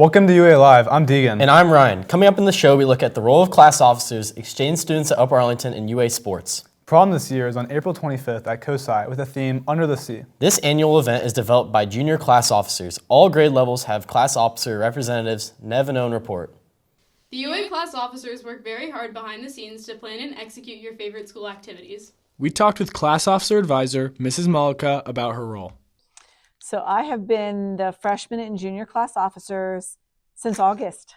Welcome to UA Live. I'm Deegan. And I'm Ryan. Coming up in the show, we look at the role of class officers, exchange students at Upper Arlington, and UA sports. Prom this year is on April 25th at COSI with a theme, Under the Sea. This annual event is developed by junior class officers. All grade levels have class officer representatives. Nev and Owen report. The UA class officers work very hard behind the scenes to plan and execute your favorite school activities. We talked with class officer advisor Mrs. Malika about her role. So I have been the freshman and junior class officers since August.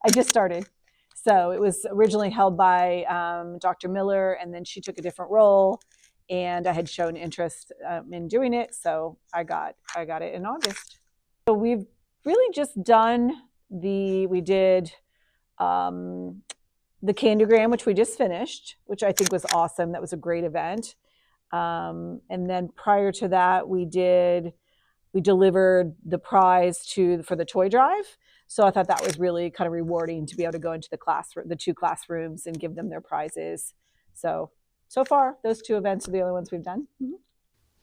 I just started. So it was originally held by Dr. Miller, and then she took a different role, and I had shown interest in doing it, so I got it in August. So we've really just done we did the Candyogram, which we just finished, which I think was awesome. That was a great event. And then prior to that, we delivered the prize for the toy drive. So I thought that was really kind of rewarding to be able to go into the two classrooms and give them their prizes. So far, those two events are the only ones we've done. Mm-hmm.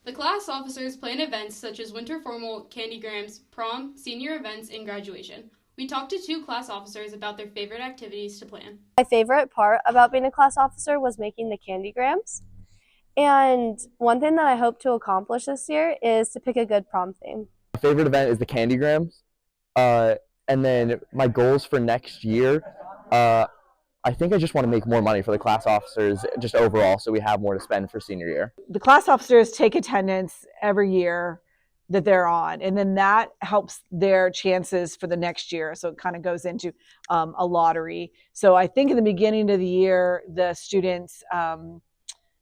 The class officers plan events such as winter formal, Candygrams, prom, senior events, and graduation. We talked to two class officers about their favorite activities to plan. My favorite part about being a class officer was making the Candygrams. And one thing that I hope to accomplish this year is to pick a good prom theme. My favorite event is the Candygrams. And then my goals for next year, I think I just want to make more money for the class officers just overall so we have more to spend for senior year. The class officers take attendance every year that they're on, and then that helps their chances for the next year. So it kind of goes into a lottery. So I think in the beginning of the year, the students,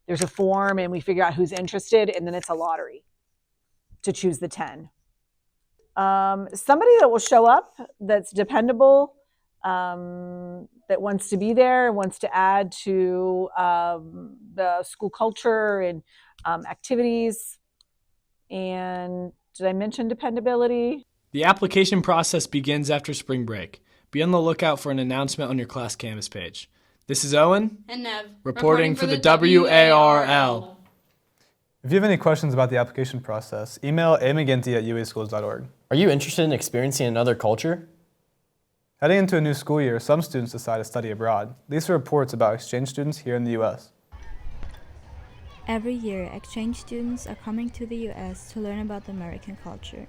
there's a form and we figure out who's interested, and then it's a lottery to choose the 10. Somebody that will show up, that's dependable, that wants to be there, wants to add to the school culture and activities. And did I mention dependability? The application process begins after spring break. Be on the lookout for an announcement on your class canvas page. This is Owen and Nev reporting for the WARL. If you have any questions about the application process, email amcginty@uaschools.org. Are you interested in experiencing another culture? Heading into a new school year, some students decide to study abroad. These are reports about exchange students here in the U.S. Every year, exchange students are coming to the U.S. to learn about the American culture.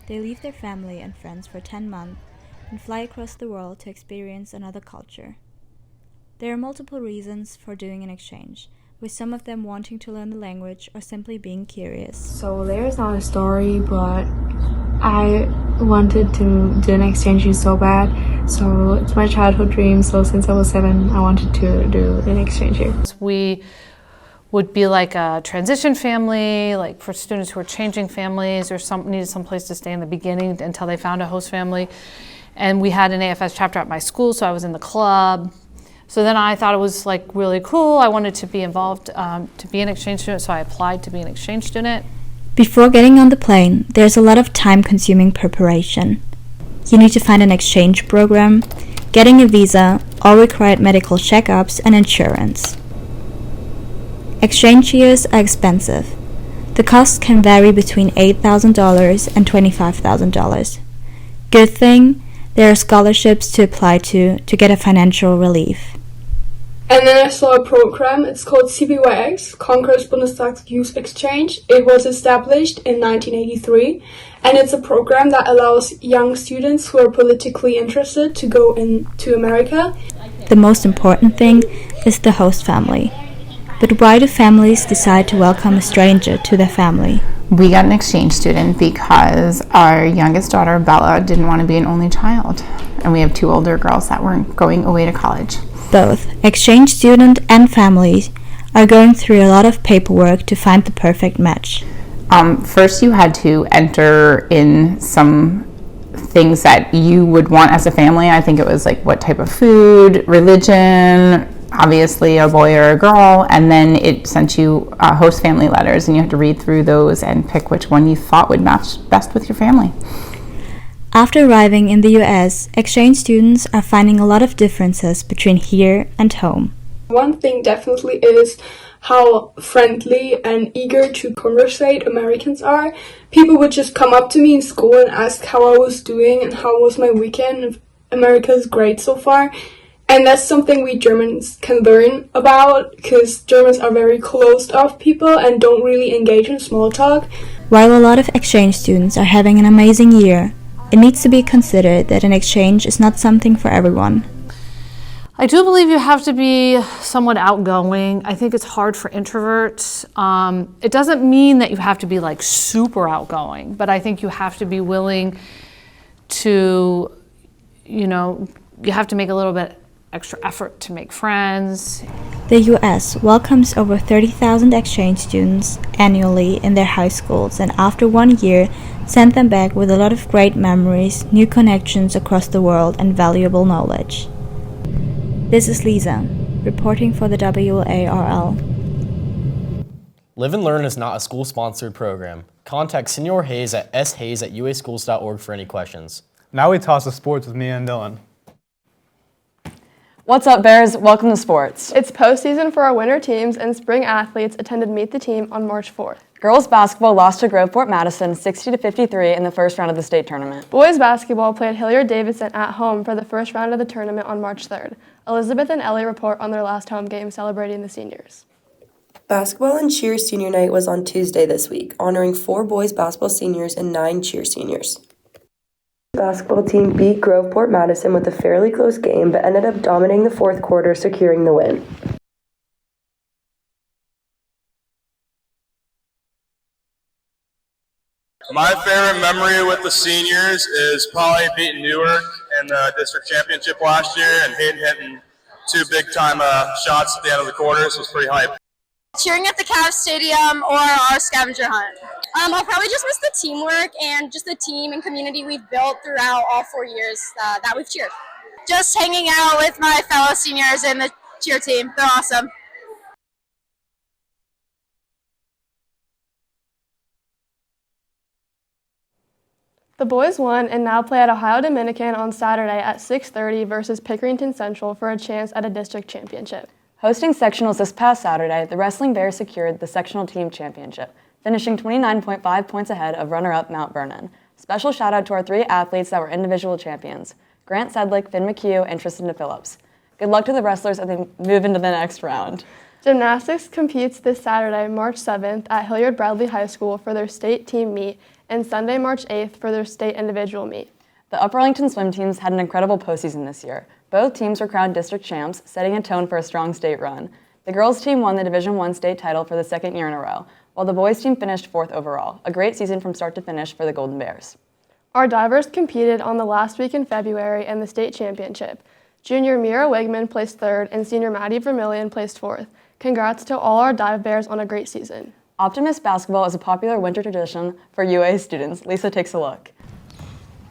They leave their family and friends for 10 months and fly across the world to experience another culture. There are multiple reasons for doing an exchange, with some of them wanting to learn the language or simply being curious. So there's not a story, but I wanted to do an exchange so bad. So it's my childhood dream. So since I was 7, I wanted to do an exchange here. We would be like a transition family, like for students who are changing families or needed some place to stay in the beginning until they found a host family. And we had an AFS chapter at my school, so I was in the club. So then I thought it was like really cool. I wanted to be involved, to be an exchange student, so I applied to be an exchange student. Before getting on the plane, there's a lot of time-consuming preparation. You need to find an exchange program, getting a visa, all required medical checkups, and insurance. Exchange years are expensive. The cost can vary between $8,000 and $25,000. Good thing, there are scholarships to apply to get a financial relief. And then I saw a program, it's called CBYX, Congress Bundestag Youth Exchange. It was established in 1983, and it's a program that allows young students who are politically interested to go into America. The most important thing is the host family. But why do families decide to welcome a stranger to their family? We got an exchange student because our youngest daughter, Bella, didn't want to be an only child. And we have 2 older girls that weren't going away to college. Both exchange student and families are going through a lot of paperwork to find the perfect match. First, you had to enter in some things that you would want as a family. I think it was like what type of food, religion, obviously a boy or a girl, and then it sent you host family letters, and you had to read through those and pick which one you thought would match best with your family. After arriving in the US, exchange students are finding a lot of differences between here and home. One thing definitely is how friendly and eager to conversate Americans are. People would just come up to me in school and ask how I was doing and how was my weekend, if America's great so far. And that's something we Germans can learn about, because Germans are very closed off people and don't really engage in small talk. While a lot of exchange students are having an amazing year, it needs to be considered that an exchange is not something for everyone. I do believe you have to be somewhat outgoing. I think it's hard for introverts. It doesn't mean that you have to be like super outgoing, but I think you have to be willing to, you have to make a little bit extra effort to make friends. The US welcomes over 30,000 exchange students annually in their high schools, and after 1 year sent them back with a lot of great memories, new connections across the world, and valuable knowledge. This is Lisa, reporting for the WARL. Live and Learn is not a school-sponsored program. Contact Senior Hayes at shayes@uaschools.org for any questions. Now we toss to sports with Mia and Dylan. What's up, Bears? Welcome to sports. It's postseason for our winter teams, and spring athletes attended Meet the Team on March 4th. Girls basketball lost to Groveport Madison 60-53 in the first round of the state tournament. Boys basketball played Hilliard-Davidson at home for the first round of the tournament on March 3rd. Elizabeth and Ellie report on their last home game celebrating the seniors. Basketball and cheer senior night was on Tuesday this week, honoring 4 boys basketball seniors and 9 cheer seniors. The basketball team beat Groveport Madison with a fairly close game, but ended up dominating the fourth quarter, securing the win. My favorite memory with the seniors is probably beating Newark in the district championship last year, and Hayden hitting 2 big-time shots at the end of the quarters was pretty hype. Cheering at the Cavs Stadium or our scavenger hunt. I'll probably just miss the teamwork and just the team and community we've built throughout all 4 years that we've cheered. Just hanging out with my fellow seniors in the cheer team. They're awesome. The boys won and now play at Ohio Dominican on Saturday at 6:30 versus Pickerington Central for a chance at a district championship. Hosting sectionals this past Saturday, the Wrestling Bears secured the sectional team championship, finishing 29.5 points ahead of runner-up Mount Vernon. Special shout out to our 3 athletes that were individual champions, Grant Sedlick, Finn McHugh, and Tristan Phillips. Good luck to the wrestlers as they move into the next round. Gymnastics competes this Saturday, March 7th at Hilliard Bradley High School for their state team meet and Sunday, March 8th for their state individual meet. The Upper Arlington swim teams had an incredible postseason this year. Both teams were crowned district champs, setting a tone for a strong state run. The girls team won the Division I state title for the 2nd year in a row, while the boys team finished 4th overall. A great season from start to finish for the Golden Bears. Our divers competed on the last week in February in the state championship. Junior Mira Wigman placed 3rd and senior Maddie Vermillion placed 4th. Congrats to all our dive bears on a great season. Optimist basketball is a popular winter tradition for UA students. Lisa takes a look.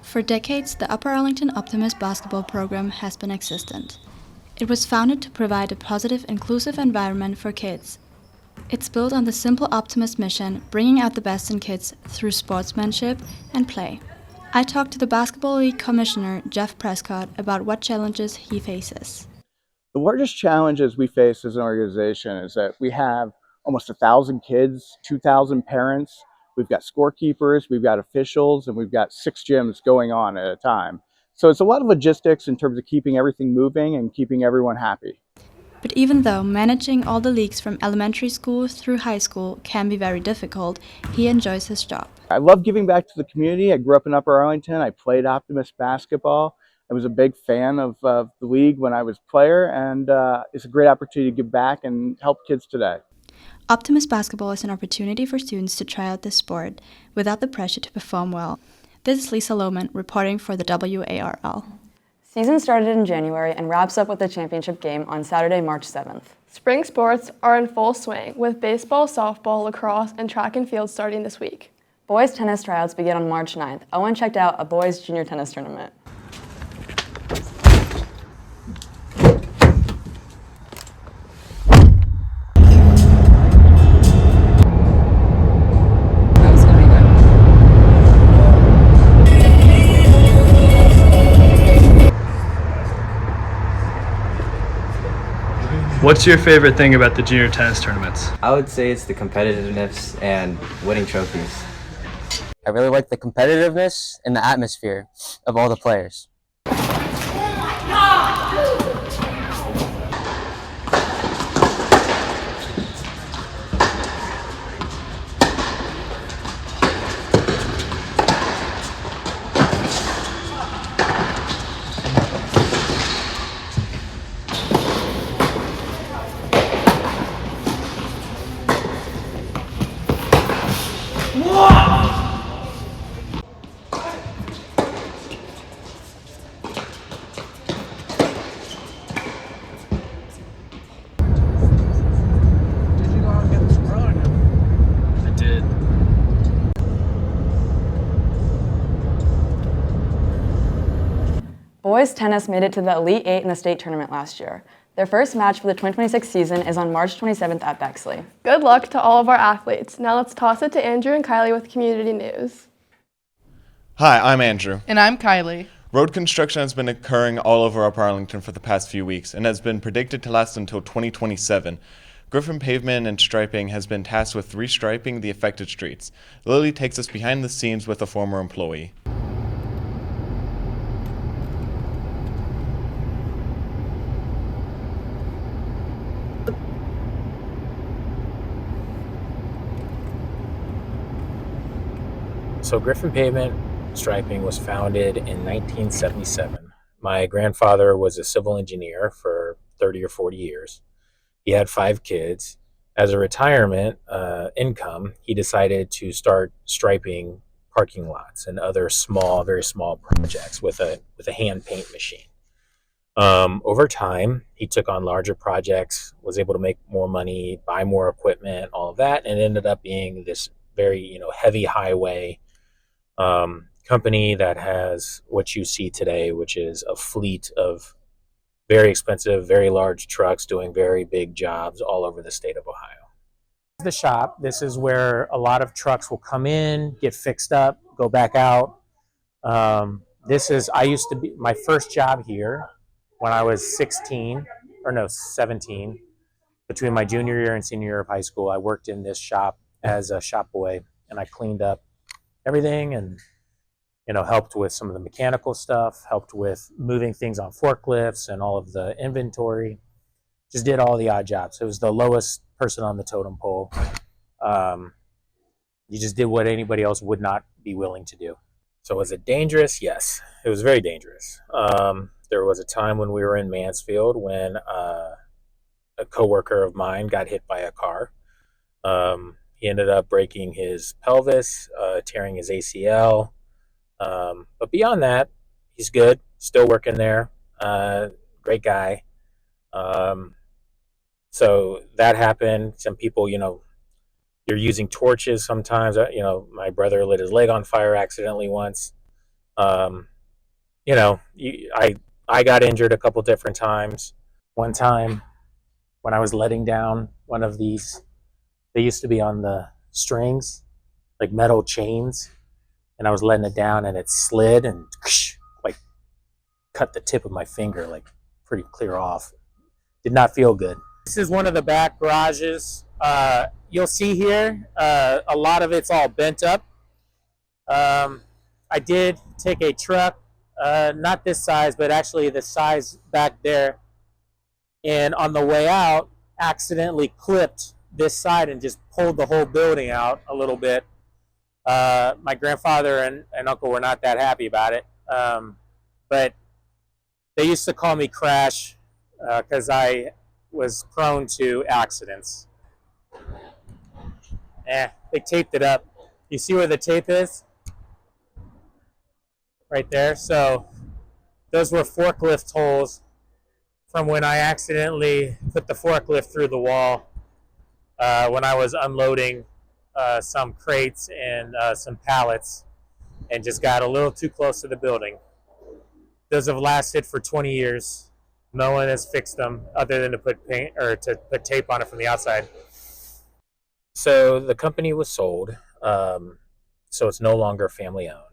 For decades, the Upper Arlington Optimist basketball program has been existent. It was founded to provide a positive, inclusive environment for kids. It's built on the simple Optimist mission, bringing out the best in kids through sportsmanship and play. I talked to the Basketball League Commissioner, Jeff Prescott, about what challenges he faces. The largest challenges we face as an organization is that we have almost 1,000 kids, 2,000 parents. We've got scorekeepers, we've got officials, and we've got 6 gyms going on at a time. So it's a lot of logistics in terms of keeping everything moving and keeping everyone happy. But even though managing all the leagues from elementary school through high school can be very difficult, he enjoys his job. I love giving back to the community. I grew up in Upper Arlington. I played Optimist basketball. I was a big fan of the league when I was a player, and it's a great opportunity to give back and help kids today. Optimist basketball is an opportunity for students to try out this sport without the pressure to perform well. This is Lisa Lohman reporting for the WARL. Season started in January and wraps up with the championship game on Saturday, March 7th. Spring sports are in full swing with baseball, softball, lacrosse, and track and field starting this week. Boys tennis tryouts begin on March 9th. Owen checked out a boys junior tennis tournament. What's your favorite thing about the junior tennis tournaments? I would say it's the competitiveness and winning trophies. I really like the competitiveness and the atmosphere of all the players. I did. Boys tennis made it to the Elite Eight in the state tournament last year. Their first match for the 2026 season is on March 27th at Bexley. Good luck to all of our athletes. Now let's toss it to Andrew and Kylie with community news. Hi, I'm Andrew. And I'm Kylie. Road construction has been occurring all over Upper Arlington for the past few weeks and has been predicted to last until 2027. Griffin Pavement and Striping has been tasked with restriping the affected streets. Lily takes us behind the scenes with a former employee. So Griffin Pavement Striping was founded in 1977. My grandfather was a civil engineer for 30 or 40 years. He had 5 kids. As a retirement income, he decided to start striping parking lots and other small, very small projects with a hand paint machine. Over time, he took on larger projects, was able to make more money, buy more equipment, all of that, and ended up being this very, heavy highway company that has what you see today, which is a fleet of very expensive, very large trucks doing very big jobs all over the state of Ohio. The shop, this is where a lot of trucks will come in, get fixed up, go back out. I used to be, my first job here when I was 17, between my junior year and senior year of high school. I worked in this shop as a shop boy, and I cleaned up everything and helped with some of the mechanical stuff, helped with moving things on forklifts and all of the inventory. Just did all the odd jobs. It was the lowest person on the totem pole. You just did what anybody else would not be willing to do. So was it dangerous? Yes, it was very dangerous. There was a time when we were in Mansfield when a coworker of mine got hit by a car. He ended up breaking his pelvis, tearing his ACL. But beyond that, he's good, still working there. Great guy. So that happened. Some people, you're using torches sometimes. My brother lit his leg on fire accidentally once. I got injured a couple different times. One time when I was letting down one of these, they used to be on the strings, like metal chains, and I was letting it down and it slid and cut the tip of my finger pretty clear off. Did not feel good. This is one of the back garages. You'll see here, a lot of it's all bent up. I did take a truck, not this size, but actually the size back there, and on the way out, accidentally clipped this side and just pulled the whole building out a little bit. My grandfather and uncle were not that happy about it, but they used to call me Crash because I was prone to accidents. They taped it up. You see where the tape is? Right there. So those were forklift holes from when I accidentally put the forklift through the wall when I was unloading some crates and some pallets and just got a little too close to the building. Those have lasted for 20 years. No one has fixed them other than to put paint or to put tape on it from the outside. So the company was sold, so it's no longer family owned.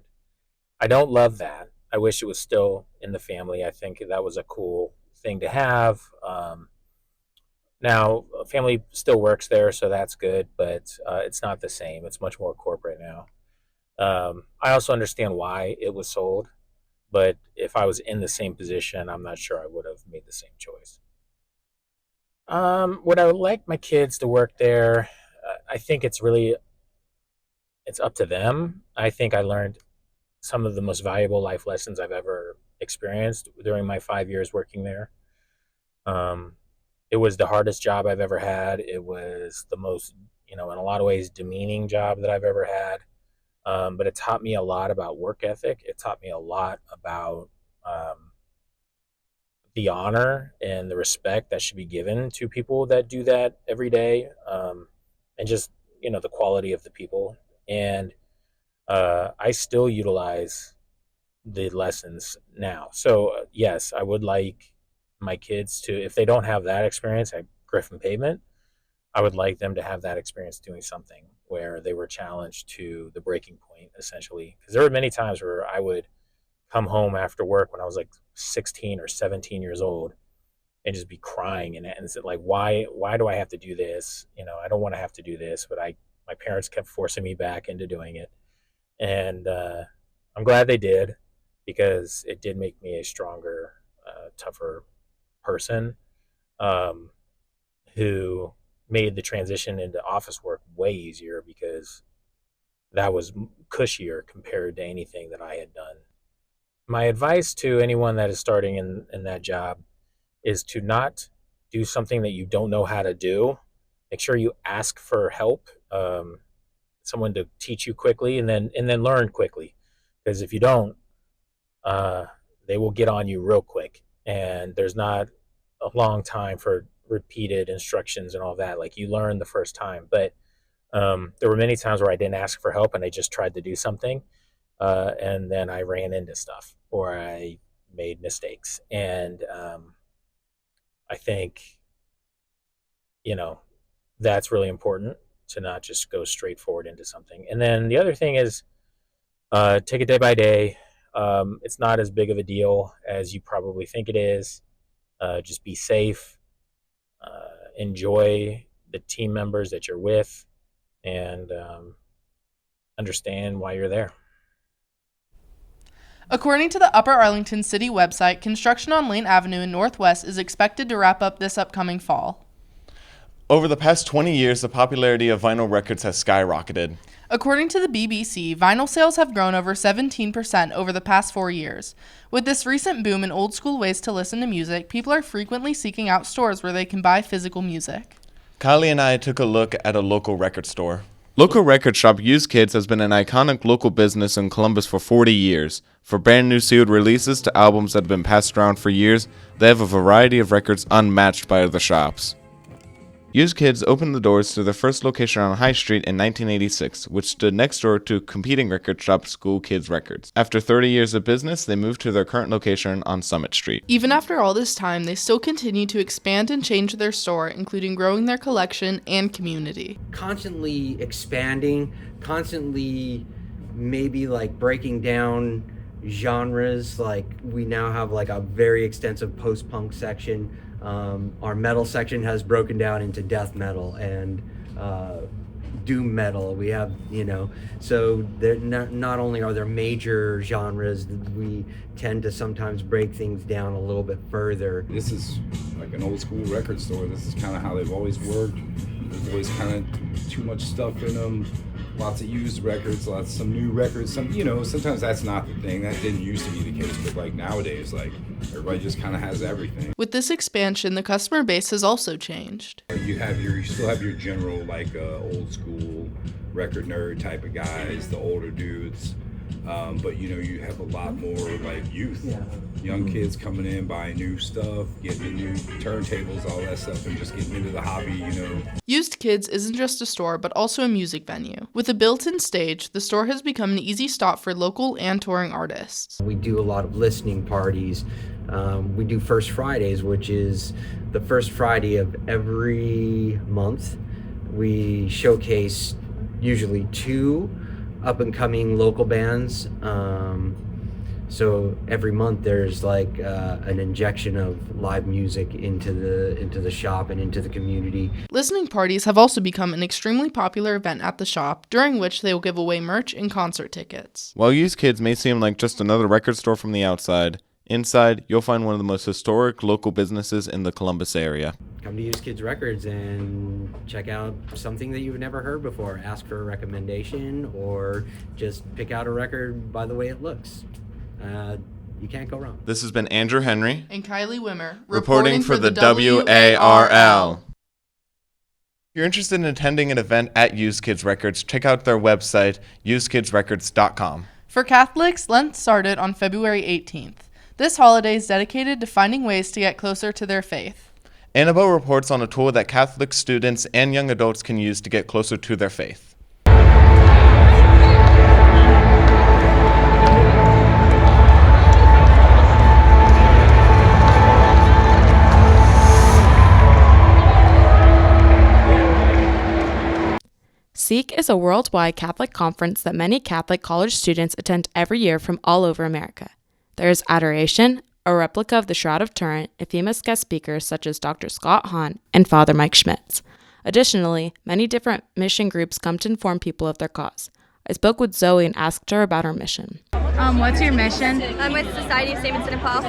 I don't love that. I wish it was still in the family. I think that was a cool thing to have. Now, family still works there, so that's good, but it's not the same. It's much more corporate now. I also understand why it was sold, but if I was in the same position, I'm not sure I would have made the same choice. Would I like my kids to work there? I think it's up to them. I think I learned some of the most valuable life lessons I've ever experienced during my 5 years working there. It was the hardest job I've ever had. It was the most, in a lot of ways, demeaning job that I've ever had. But it taught me a lot about work ethic. It taught me a lot about the honor and the respect that should be given to people that do that every day, and just, the quality of the people. And I still utilize the lessons now. So yes, I would like my kids to, if they don't have that experience at Griffin Pavement, I would like them to have that experience doing something where they were challenged to the breaking point, essentially. Because there were many times where I would come home after work when I was like 16 or 17 years old and just be crying and it's like, why do I have to do this? I don't want to have to do this, but my parents kept forcing me back into doing it. And I'm glad they did, because it did make me a stronger, tougher person, who made the transition into office work way easier, because that was cushier compared to anything that I had done. My advice to anyone that is starting in that job is to not do something that you don't know how to do. Make sure you ask for help, someone to teach you quickly, and then learn quickly. Because if you don't, they will get on you real quick, and there's not a long time for repeated instructions and all that. Like, you learn the first time. But there were many times where I didn't ask for help and I just tried to do something, and then I ran into stuff or I made mistakes. And I think, that's really important, to not just go straight forward into something. And then the other thing is, take it day by day. It's not as big of a deal as you probably think it is. Just be safe, enjoy the team members that you're with, and understand why you're there. According to the Upper Arlington City website, construction on Lane Avenue in Northwest is expected to wrap up this upcoming fall. Over the past 20 years, the popularity of vinyl records has skyrocketed. According to the BBC, vinyl sales have grown over 17% over the past 4 years. With this recent boom in old school ways to listen to music, people are frequently seeking out stores where they can buy physical music. Kylie and I took a look at a local record store. Local record shop Used Kids has been an iconic local business in Columbus for 40 years. For brand new sealed releases to albums that have been passed around for years, they have a variety of records unmatched by other shops. Used Kids opened the doors to their first location on High Street in 1986, which stood next door to competing record shop School Kids Records. After 30 years of business, they moved to their current location on Summit Street. Even after all this time, they still continue to expand and change their store, including growing their collection and community. Constantly expanding, constantly maybe like breaking down genres. Like, we now have like a very extensive post-punk section. Our metal section has broken down into death metal and doom metal. We have, so they're not only are there major genres, we tend to sometimes break things down a little bit further. This is like an old school record store. This is kind of how they've always worked. There's always kind of too much stuff in them. Lots of used records, some new records. Sometimes that's not the thing. That didn't used to be the case, but like nowadays, like everybody just kind of has everything. With this expansion, the customer base has also changed. You still have your general old school record nerd type of guys, the older dudes. But you have a lot more like youth, young kids coming in, buying new stuff, getting the new turntables, all that stuff, and just getting into the hobby, Used Kids isn't just a store, but also a music venue. With a built-in stage, the store has become an easy stop for local and touring artists. We do a lot of listening parties. We do First Fridays, which is the first Friday of every month. We showcase usually 2 up-and-coming local bands. So every month there's like an injection of live music into the shop and into the community. Listening parties have also become an extremely popular event at the shop, during which they will give away merch and concert tickets. While Used Kids may seem like just another record store from the outside, inside you'll find one of the most historic local businesses in the Columbus area. Come to Used Kids Records and check out something that you've never heard before. Ask for a recommendation or just pick out a record by the way it looks. You can't go wrong. This has been Andrew Henry And Kylie Wimmer, reporting for the WARL. If you're interested in attending an event at Used Kids Records, check out their website, usedkidsrecords.com. For Catholics, Lent started on February 18th. This holiday is dedicated to finding ways to get closer to their faith. Annabelle reports on a tool that Catholic students and young adults can use to get closer to their faith. Seek is a worldwide Catholic conference that many Catholic college students attend every year from all over America. There is Adoration, a replica of the Shroud of Turin, and famous guest speakers such as Dr. Scott Hahn and Father Mike Schmitz. Additionally, many different mission groups come to inform people of their cause. I spoke with Zoe and asked her about her mission. What's your mission? I'm with Society of St. Vincent and Paul.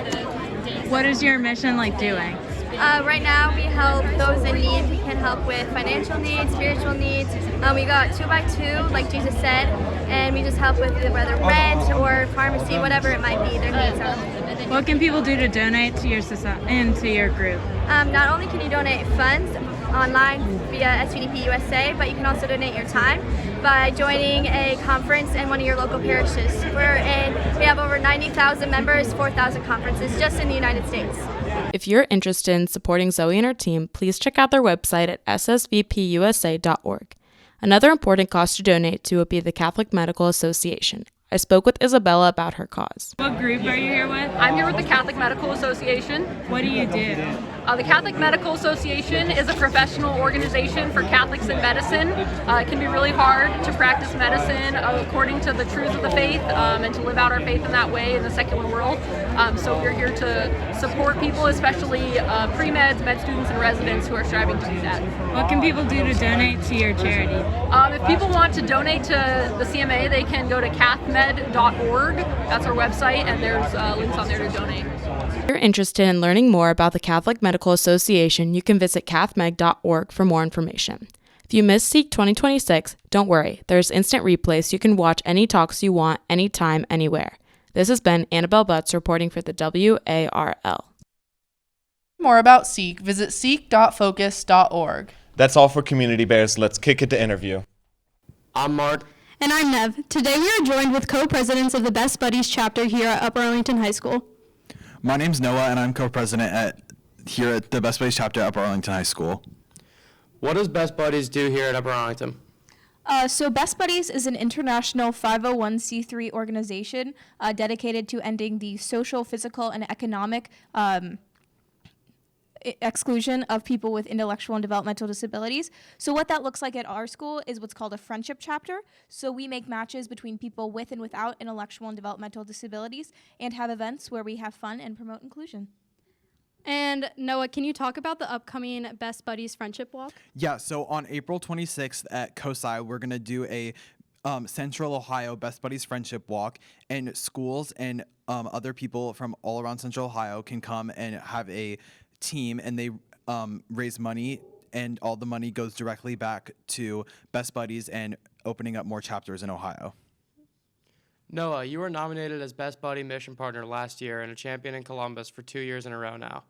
What is your mission like doing? Right now we help those in need. We can help with financial needs, spiritual needs. We got 2x2, like Jesus said, and we just help with whether rent or pharmacy, whatever it might be, their needs are. What can people do to donate to your society and to your group? Not only can you donate funds online via SVDP USA, but you can also donate your time by joining a conference in one of your local parishes. We have over 90,000 members, 4,000 conferences just in the United States. If you're interested in supporting Zoe and her team, please check out their website at ssvpusa.org. Another important cause to donate to would be the Catholic Medical Association. I spoke with Isabella about her cause. What group are you here with? I'm here with the Catholic Medical Association. What do you do? The Catholic Medical Association is a professional organization for Catholics in medicine. It can be really hard to practice medicine according to the truths of the faith and to live out our faith in that way in the secular world. So we're here to support people, especially pre-meds, med students, and residents who are striving to do that. What can people do to donate to your charity? If people want to donate to the CMA, they can go to cathmed.org. That's our website, and there's links on there to donate. If you're interested in learning more about the Catholic Medical Association, you can visit cathmeg.org for more information. If you missed Seek 2026, don't worry. There's instant replays so you can watch any talks you want, anytime, anywhere. This has been Annabelle Butts reporting for the WARL. More about Seek, visit seek.focus.org. That's all for Community Bears. Let's kick it to interview. I'm Mark. And I'm Nev. Today we are joined with co-presidents of the Best Buddies chapter here at Upper Arlington High School. My name's Noah, and I'm co-president here at the Best Buddies chapter at Upper Arlington High School. What does Best Buddies do here at Upper Arlington? So Best Buddies is an international 501c3 organization dedicated to ending the social, physical, and economic exclusion of people with intellectual and developmental disabilities. So what that looks like at our school is what's called a friendship chapter. So we make matches between people with and without intellectual and developmental disabilities and have events where we have fun and promote inclusion. And Noah, can you talk about the upcoming Best Buddies Friendship Walk? Yeah, so on April 26th at COSI, we're going to do a Central Ohio Best Buddies Friendship Walk, and schools and other people from all around Central Ohio can come and have a team, and they raise money, and all the money goes directly back to Best Buddies and opening up more chapters in Ohio. Noah, you were nominated as Best Buddy Mission Partner last year and a champion in Columbus for 2 years in a row now.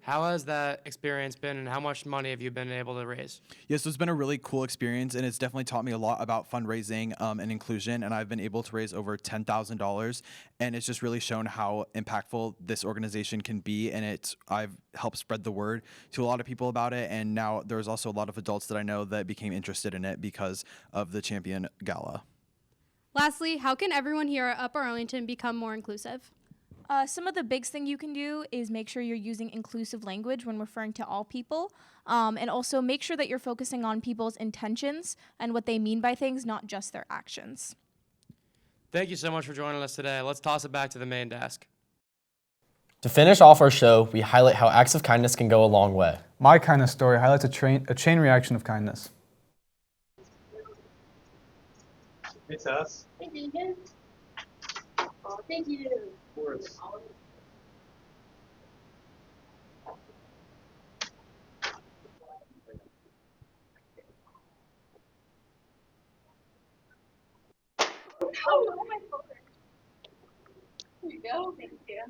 How has that experience been, and how much money have you been able to raise? Yes, it's been a really cool experience, and it's definitely taught me a lot about fundraising and inclusion, and I've been able to raise over $10,000, and it's just really shown how impactful this organization can be, and I've helped spread the word to a lot of people about it, and now there's also a lot of adults that I know that became interested in it because of the Champion Gala. Lastly, how can everyone here at Upper Arlington become more inclusive? Some of the biggest thing you can do is make sure you're using inclusive language when referring to all people, and also make sure that you're focusing on people's intentions and what they mean by things, not just their actions. Thank you so much for joining us today. Let's toss it back to the main desk. To finish off our show, we highlight how acts of kindness can go a long way. My kindness story highlights a chain reaction of kindness. It's us. Hey, David. Oh, thank you. Of course. Oh, my phone. Here you go. Thank you.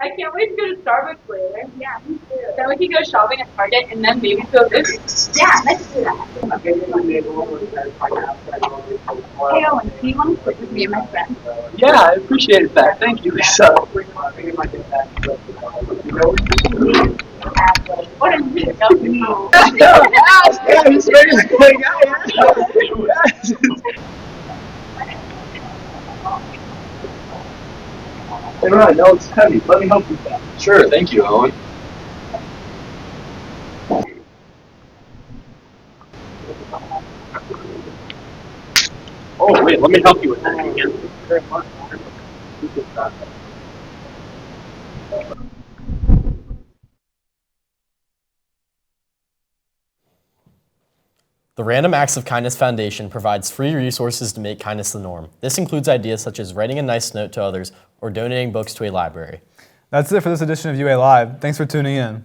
I can't wait to go to Starbucks later. Yeah, me too. Then we can go shopping at Target and then maybe go visit. Yeah, let's do that. Hey Owen, do you want to sit with me and my friend? Yeah, I appreciate that. Thank you, Lisa. What a new company. Yeah, he's ready to play guy. All right, no, it's heavy. Let me help you with that. Sure, thank you, Owen. Oh, wait, let me help you with that again. Thank you very much. The Random Acts of Kindness Foundation provides free resources to make kindness the norm. This includes ideas such as writing a nice note to others or donating books to a library. That's it for this edition of UA Live. Thanks for tuning in.